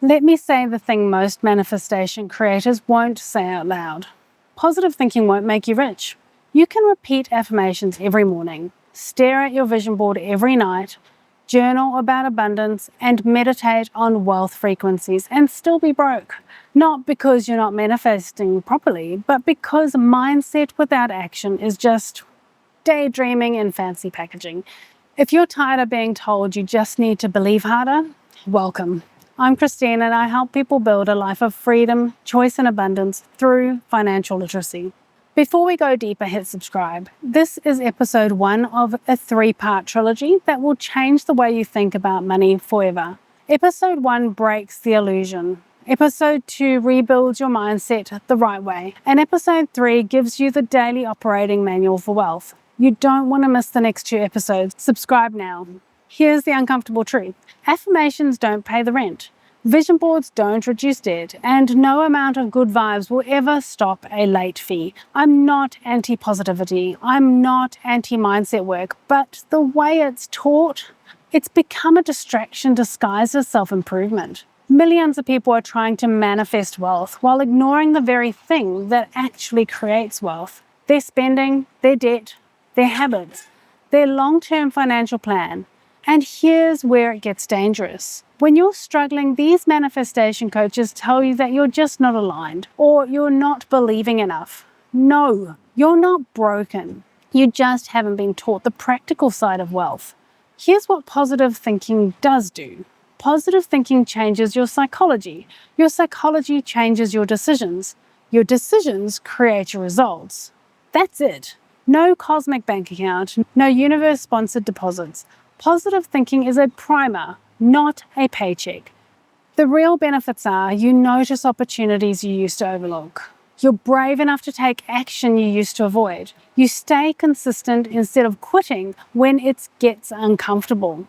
Let me say the thing most manifestation creators won't say out loud. Positive thinking won't make you rich. You can repeat affirmations every morning, stare at your vision board every night, journal about abundance, and meditate on wealth frequencies and still be broke. Not because you're not manifesting properly, but because mindset without action is just daydreaming in fancy packaging. If you're tired of being told you just need to believe harder, welcome. I'm Christine and I help people build a life of freedom, choice and abundance through financial literacy. Before we go deeper, hit subscribe. This is episode 1 of a 3-part trilogy that will change the way you think about money forever. Episode 1 breaks the illusion. Episode 2 rebuilds your mindset the right way. And episode 3 gives you the daily operating manual for wealth. You don't want to miss the next 2 episodes. Subscribe now. Here's the uncomfortable truth. Affirmations don't pay the rent. Vision boards don't reduce debt, and no amount of good vibes will ever stop a late fee. I'm not anti-positivity. I'm not anti-mindset work, but the way it's taught, it's become a distraction disguised as self-improvement. Millions of people are trying to manifest wealth while ignoring the very thing that actually creates wealth. Their spending, their debt, their habits, their long-term financial plan. And here's where it gets dangerous. When you're struggling, these manifestation coaches tell you that you're just not aligned or you're not believing enough. No, you're not broken. You just haven't been taught the practical side of wealth. Here's what positive thinking does do. Positive thinking changes your psychology. Your psychology changes your decisions. Your decisions create your results. That's it. No cosmic bank account, no universe-sponsored deposits. Positive thinking is a primer, not a paycheck. The real benefits are you notice opportunities you used to overlook. You're brave enough to take action you used to avoid. You stay consistent instead of quitting when it gets uncomfortable.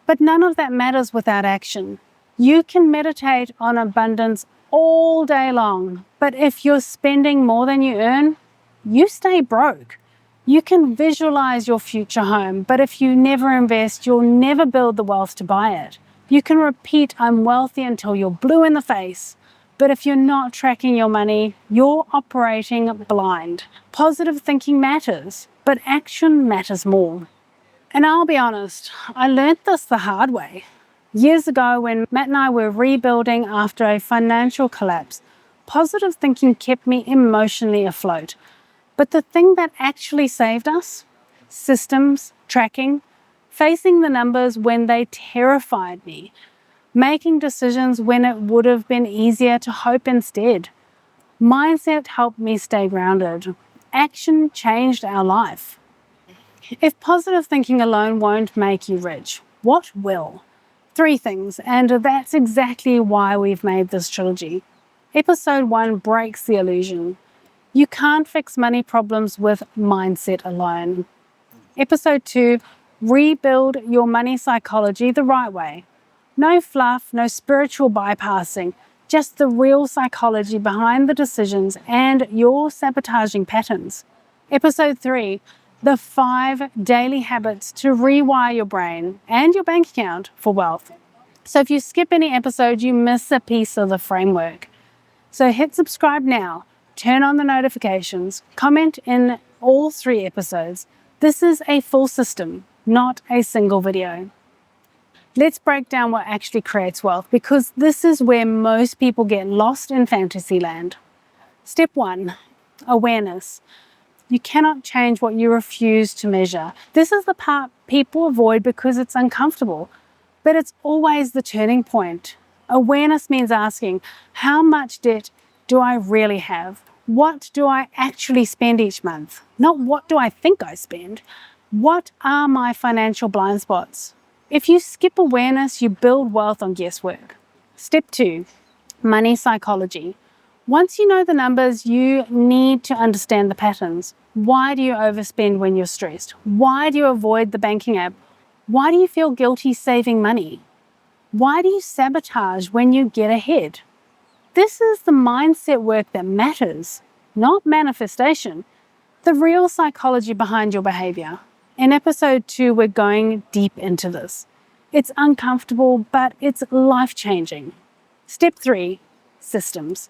But none of that matters without action. You can meditate on abundance all day long, but if you're spending more than you earn, you stay broke. You can visualize your future home, but if you never invest, you'll never build the wealth to buy it. You can repeat, I'm wealthy until you're blue in the face, but if you're not tracking your money, you're operating blind. Positive thinking matters, but action matters more. And I'll be honest, I learned this the hard way. Years ago, when Matt and I were rebuilding after a financial collapse, positive thinking kept me emotionally afloat. But the thing that actually saved us? Systems, tracking, facing the numbers when they terrified me, making decisions when it would have been easier to hope instead. Mindset helped me stay grounded. Action changed our life. If positive thinking alone won't make you rich, what will? 3 things, and that's exactly why we've made this trilogy. Episode 1 breaks the illusion. You can't fix money problems with mindset alone. Episode 2, rebuild your money psychology the right way. No fluff, no spiritual bypassing, just the real psychology behind the decisions and your sabotaging patterns. Episode 3, the 5 daily habits to rewire your brain and your bank account for wealth. So if you skip any episode, you miss a piece of the framework. So hit subscribe now. Turn on the notifications, comment in all 3 episodes. This is a full system, not a single video. Let's break down what actually creates wealth, because this is where most people get lost in fantasy land. Step 1, awareness. You cannot change what you refuse to measure. This is the part people avoid because it's uncomfortable, but it's always the turning point. Awareness means asking, how much debt do I really have? What do I actually spend each month? Not what do I think I spend. What are my financial blind spots? If you skip awareness, you build wealth on guesswork. Step 2, money psychology. Once you know the numbers, you need to understand the patterns. Why do you overspend when you're stressed? Why do you avoid the banking app? Why do you feel guilty saving money? Why do you sabotage when you get ahead? This is the mindset work that matters, not manifestation. The real psychology behind your behavior. In episode 2, we're going deep into this. It's uncomfortable, but it's life-changing. Step 3, systems.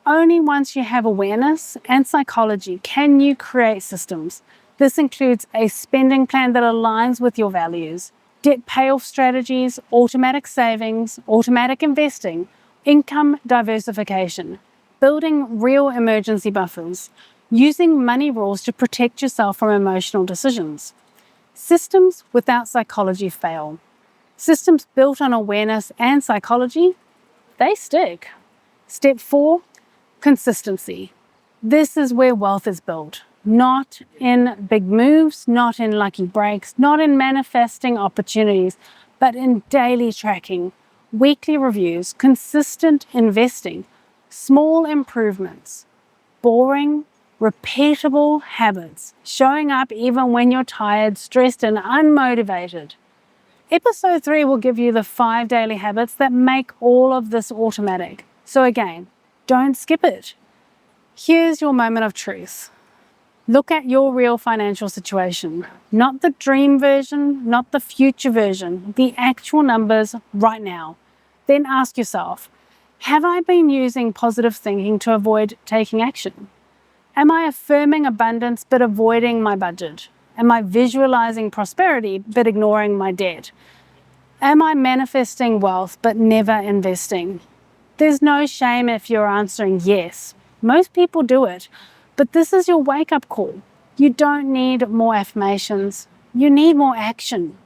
Only once you have awareness and psychology can you create systems. This includes a spending plan that aligns with your values, debt payoff strategies, automatic savings, automatic investing, income diversification, building real emergency buffers, using money rules to protect yourself from emotional decisions. Systems without psychology fail. Systems built on awareness and psychology, they stick. Step 4, consistency. This is where wealth is built. Not in big moves, not in lucky breaks, not in manifesting opportunities, but in daily tracking, weekly reviews, consistent investing, small improvements, boring, repeatable habits, showing up even when you're tired, stressed, and unmotivated. Episode 3 will give you the 5 daily habits that make all of this automatic. So again, don't skip it. Here's your moment of truth. Look at your real financial situation, not the dream version, not the future version, the actual numbers right now. Then ask yourself, have I been using positive thinking to avoid taking action? Am I affirming abundance but avoiding my budget? Am I visualizing prosperity but ignoring my debt? Am I manifesting wealth but never investing? There's no shame if you're answering yes. Most people do it, but this is your wake-up call. You don't need more affirmations. You need more action.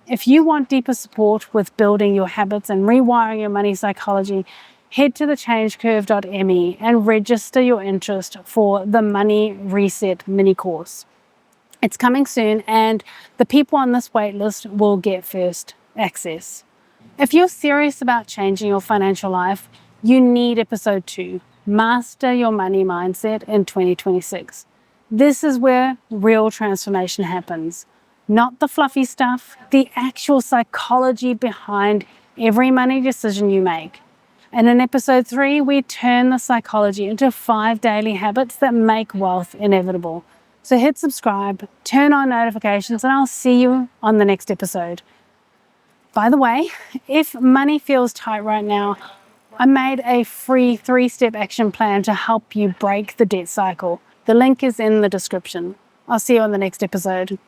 If you want deeper support with building your habits and rewiring your money psychology, head to thechangecurve.me and register your interest for the Money Reset mini course. It's coming soon, and the people on this waitlist will get first access. If you're serious about changing your financial life, you need episode 2, Master Your Money Mindset in 2026. This is where real transformation happens. Not the fluffy stuff, the actual psychology behind every money decision you make. And in episode 3, we turn the psychology into 5 daily habits that make wealth inevitable. So hit subscribe, turn on notifications, and I'll see you on the next episode. By the way, if money feels tight right now, I made a free 3-step action plan to help you break the debt cycle. The link is in the description. I'll see you on the next episode.